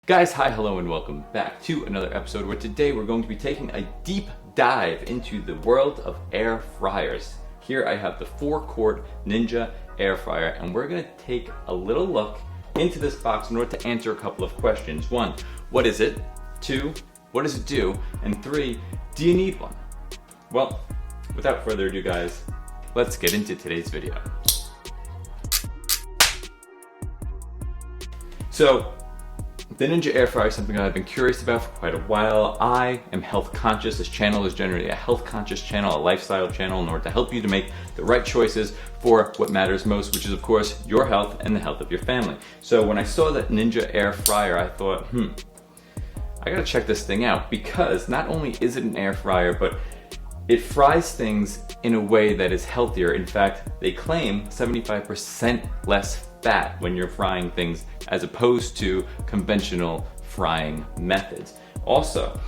Guys, hi, hello, and welcome back to another episode where today we're going to be taking a deep dive into the world of air fryers. Here I have the 4-quart Ninja air fryer, and we're going to take a little look into this box in order to answer a couple of questions. 1, what is it? 2, what does it do? And 3, do you need one? Well, without further ado, guys, let's get into today's video. So, the Ninja air fryer is something I've been curious about for quite a while. I am health conscious. This channel is generally a health conscious channel, a lifestyle channel, in order to help you to make the right choices for what matters most, which is of course your health and the health of your family. So when I saw that Ninja air fryer, I thought, I gotta check this thing out, because not only is it an air fryer, but it fries things in a way that is healthier. In fact, they claim 75% less fat when you're frying things as opposed to conventional frying methods. Also,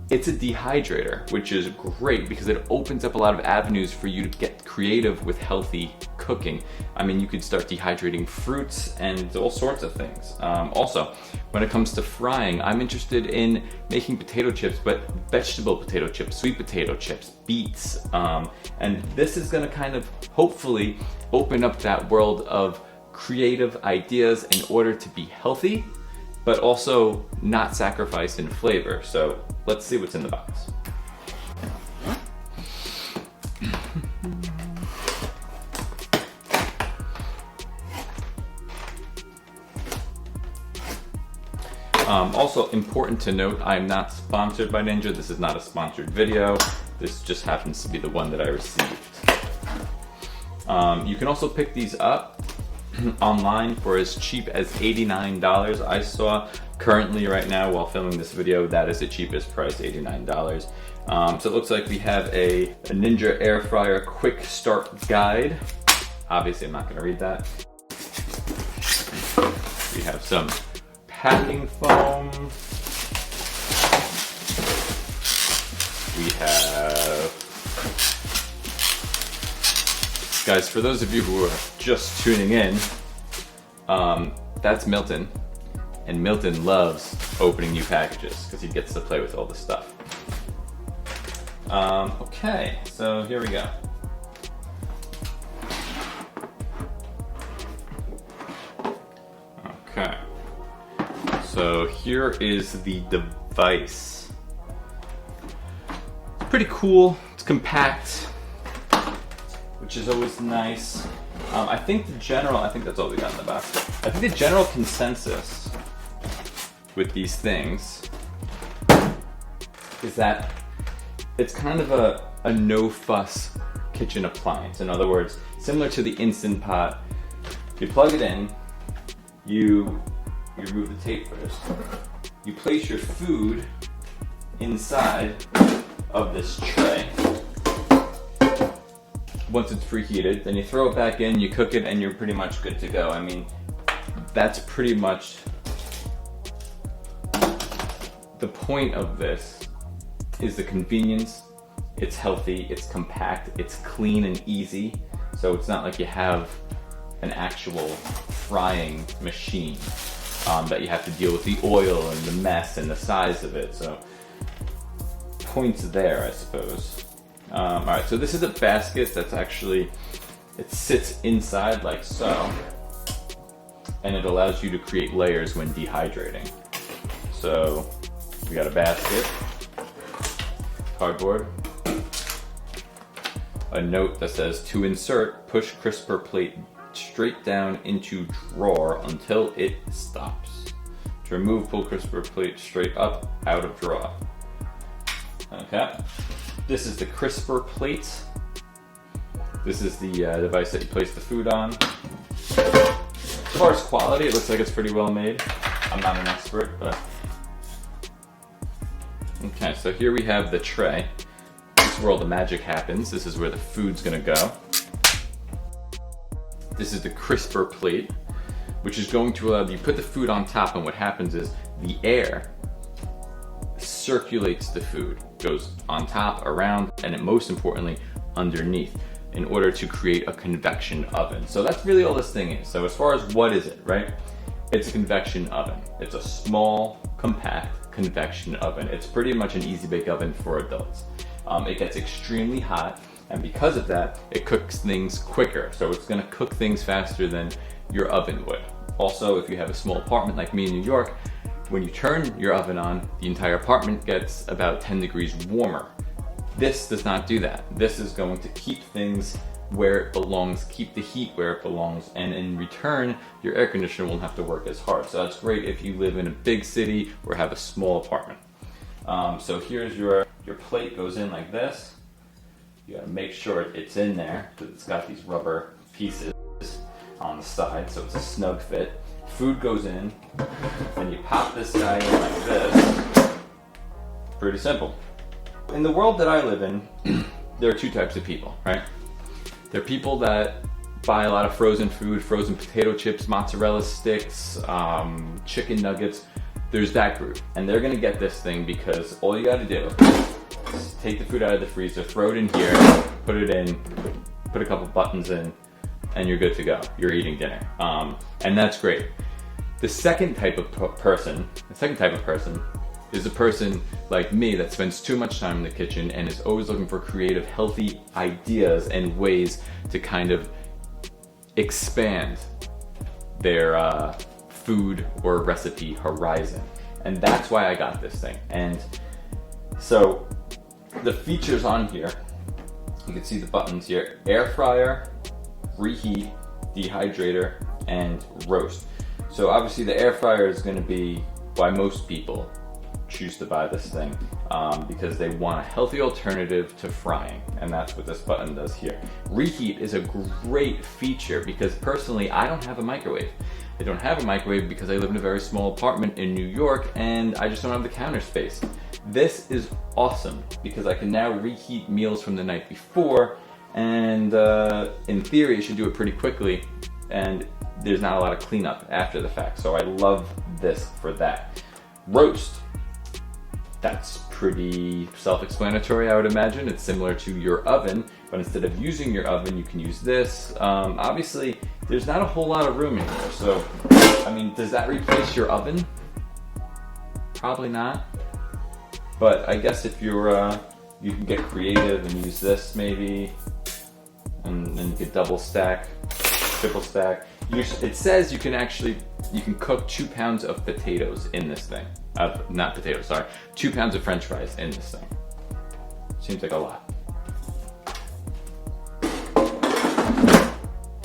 it's a dehydrator, which is great because it opens up a lot of avenues for you to get creative with healthy cooking. I mean, you could start dehydrating fruits and all sorts of things. Also, when it comes to frying, I'm interested in making potato chips, but vegetable potato chips, sweet potato chips, beets, and this is gonna kind of hopefully open up that world of creative ideas in order to be healthy, but also not sacrifice in flavor. So let's see what's in the box. Also important to note, I'm not sponsored by Ninja. This is not a sponsored video. This just happens to be the one that I received. You can also pick these up online for as cheap as $89. I saw currently right now while filming this video, that is the cheapest price, $89. So it looks like we have a Ninja air fryer quick start guide. Obviously I'm not going to read that. We have some packing foam. We have, guys, for those of you who are just tuning in, that's Milton, and Milton loves opening new packages because he gets to play with all this stuff. Okay, so here we go. Okay, so here is the device. It's pretty cool, it's compact, which is always nice. I think that's all we got in the box. I think the general consensus with these things is that it's kind of a no-fuss kitchen appliance. In other words, similar to the Instant Pot, you plug it in, you remove the tape first, you place your food inside of this tray. Once it's preheated, then you throw it back in, you cook it, and you're pretty much good to go. I mean, that's pretty much the point of this, is the convenience. It's healthy, it's compact, it's clean and easy. So it's not like you have an actual frying machine that you have to deal with the oil and the mess and the size of it. So points there, I suppose. Alright, so this is a basket that's actually, it sits inside like so, and it allows you to create layers when dehydrating. So we got a basket, cardboard, a note that says, to insert, push crisper plate straight down into drawer until it stops. To remove, pull crisper plate straight up out of drawer. Okay. This is the crisper plate. This is the device that you place the food on. As far as quality, it looks like it's pretty well made. I'm not an expert, but... Okay, so here we have the tray. This is where all the magic happens. This is where the food's gonna go. This is the crisper plate, which is going to allow you put the food on top, and what happens is the air circulates the food, goes on top, around, and most importantly, underneath, in order to create a convection oven. So that's really all this thing is. So as far as what is it, right? It's a convection oven. It's a small, compact convection oven. It's pretty much an easy bake oven for adults. It gets extremely hot, and because of that, it cooks things quicker. So it's gonna cook things faster than your oven would. Also, if you have a small apartment like me in New York, when you turn your oven on, the entire apartment gets about 10 degrees warmer. This does not do that. This is going to keep things where it belongs, keep the heat where it belongs, and in return, your air conditioner won't have to work as hard. So that's great if you live in a big city or have a small apartment. So here's your plate goes in like this. You gotta make sure it's in there, because it's got these rubber pieces on the side, so it's a snug fit. Food goes in, and you pop this guy in like this. Pretty simple. In the world that I live in, there are two types of people, right? There are people that buy a lot of frozen food, frozen potato chips, mozzarella sticks, chicken nuggets. There's that group, and they're gonna get this thing because all you gotta do is take the food out of the freezer, throw it in here, put it in, put a couple buttons in, and you're good to go. You're eating dinner, and that's great. The second type of person is a person like me that spends too much time in the kitchen and is always looking for creative, healthy ideas and ways to kind of expand their food or recipe horizon. And that's why I got this thing. And so the features on here, you can see the buttons here: air fryer, reheat, dehydrator, and roast. So obviously the air fryer is going to be why most people choose to buy this thing, because they want a healthy alternative to frying, and that's what this button does here. Reheat is a great feature because personally I don't have a microwave. I don't have a microwave because I live in a very small apartment in New York and I just don't have the counter space. This is awesome because I can now reheat meals from the night before, and in theory it should do it pretty quickly, and there's not a lot of cleanup after the fact. So I love this for that. Roast. That's pretty self-explanatory, I would imagine. It's similar to your oven, but instead of using your oven, you can use this. Obviously, there's not a whole lot of room in here. So, I mean, does that replace your oven? Probably not. But I guess if you're, you can get creative and use this maybe, and you could double stack, triple stack. It says you can cook 2 pounds of potatoes in this thing. Not potatoes, sorry. 2 pounds of French fries in this thing. Seems like a lot.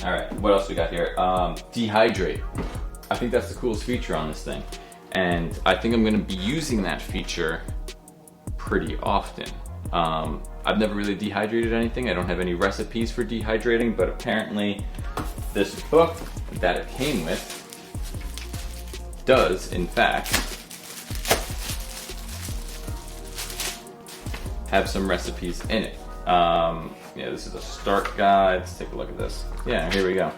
All right, what else we got here? Dehydrate. I think that's the coolest feature on this thing. And I think I'm gonna be using that feature pretty often. I've never really dehydrated anything. I don't have any recipes for dehydrating, but apparently this book that it came with does, in fact, have some recipes in it. Yeah, this is a start guide. Let's take a look at this. Yeah, here we go.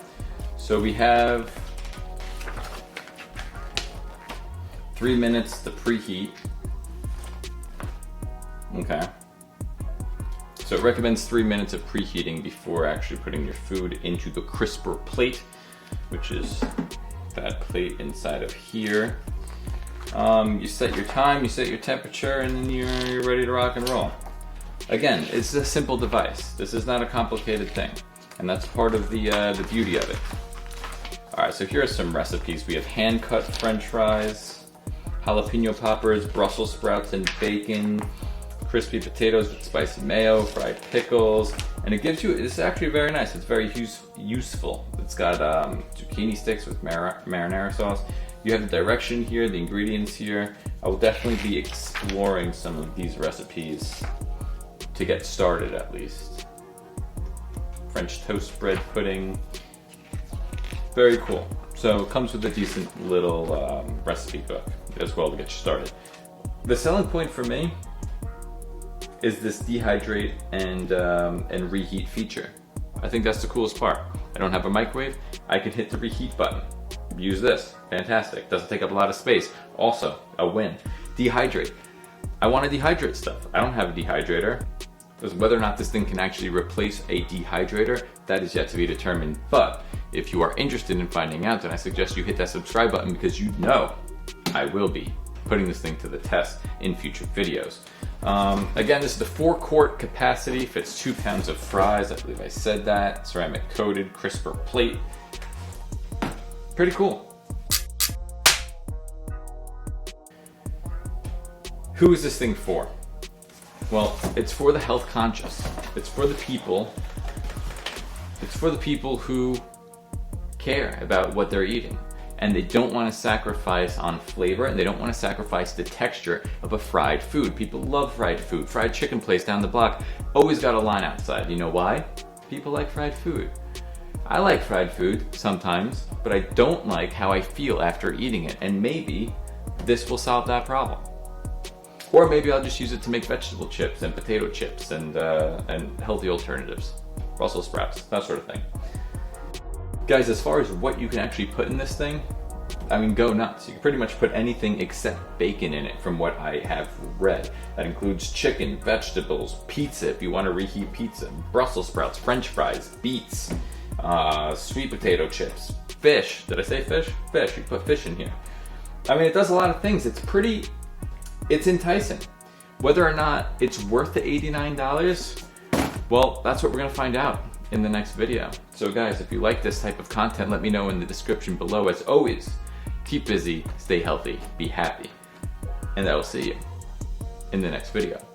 So we have 3 minutes to preheat. Okay. So it recommends 3 minutes of preheating before actually putting your food into the crisper plate, which is that plate inside of here. You set your time, you set your temperature, and then you're ready to rock and roll. Again, it's a simple device. This is not a complicated thing, and that's part of the beauty of it. All right, so here are some recipes. We have hand-cut French fries, jalapeno poppers, Brussels sprouts and bacon, crispy potatoes with spicy mayo, fried pickles, and it gives you, it's actually very nice. It's very useful. It's got zucchini sticks with marinara sauce. You have the direction here, the ingredients here. I will definitely be exploring some of these recipes to get started at least. French toast bread pudding. Very cool. So it comes with a decent little recipe book as well to get you started. The selling point for me is this dehydrate and reheat feature. I think that's the coolest part. I don't have a microwave. I can hit the reheat button. Use this. Fantastic. Doesn't take up a lot of space. Also, a win. Dehydrate. I want to dehydrate stuff. I don't have a dehydrator. As whether or not this thing can actually replace a dehydrator, that is yet to be determined. But if you are interested in finding out, then I suggest you hit that subscribe button, because you know I will be putting this thing to the test in future videos. Again, this is the 4-quart capacity, fits 2 pounds of fries. I believe I said that. Ceramic coated, crisper plate. Pretty cool. Who is this thing for? Well, it's for the health conscious. It's for the people. It's for the people who care about what they're eating, and they don't want to sacrifice on flavor, and they don't want to sacrifice the texture of a fried food. People love fried food. Fried chicken place down the block always got a line outside. You know why? People like fried food. I like fried food sometimes, but I don't like how I feel after eating it, and maybe this will solve that problem. Or maybe I'll just use it to make vegetable chips and potato chips and healthy alternatives. Brussels sprouts, that sort of thing. Guys, as far as what you can actually put in this thing, I mean, go nuts. You can pretty much put anything except bacon in it from what I have read. That includes chicken, vegetables, pizza if you want to reheat pizza, Brussels sprouts, French fries, beets, sweet potato chips, fish. Did I say fish? Fish. You put fish in here. I mean, it does a lot of things. It's enticing. Whether or not it's worth the $89, well, that's what we're gonna find out in the next video. So guys, if you like this type of content, let me know in the description below. As always, keep busy, stay healthy, be happy, and I will see you in the next video.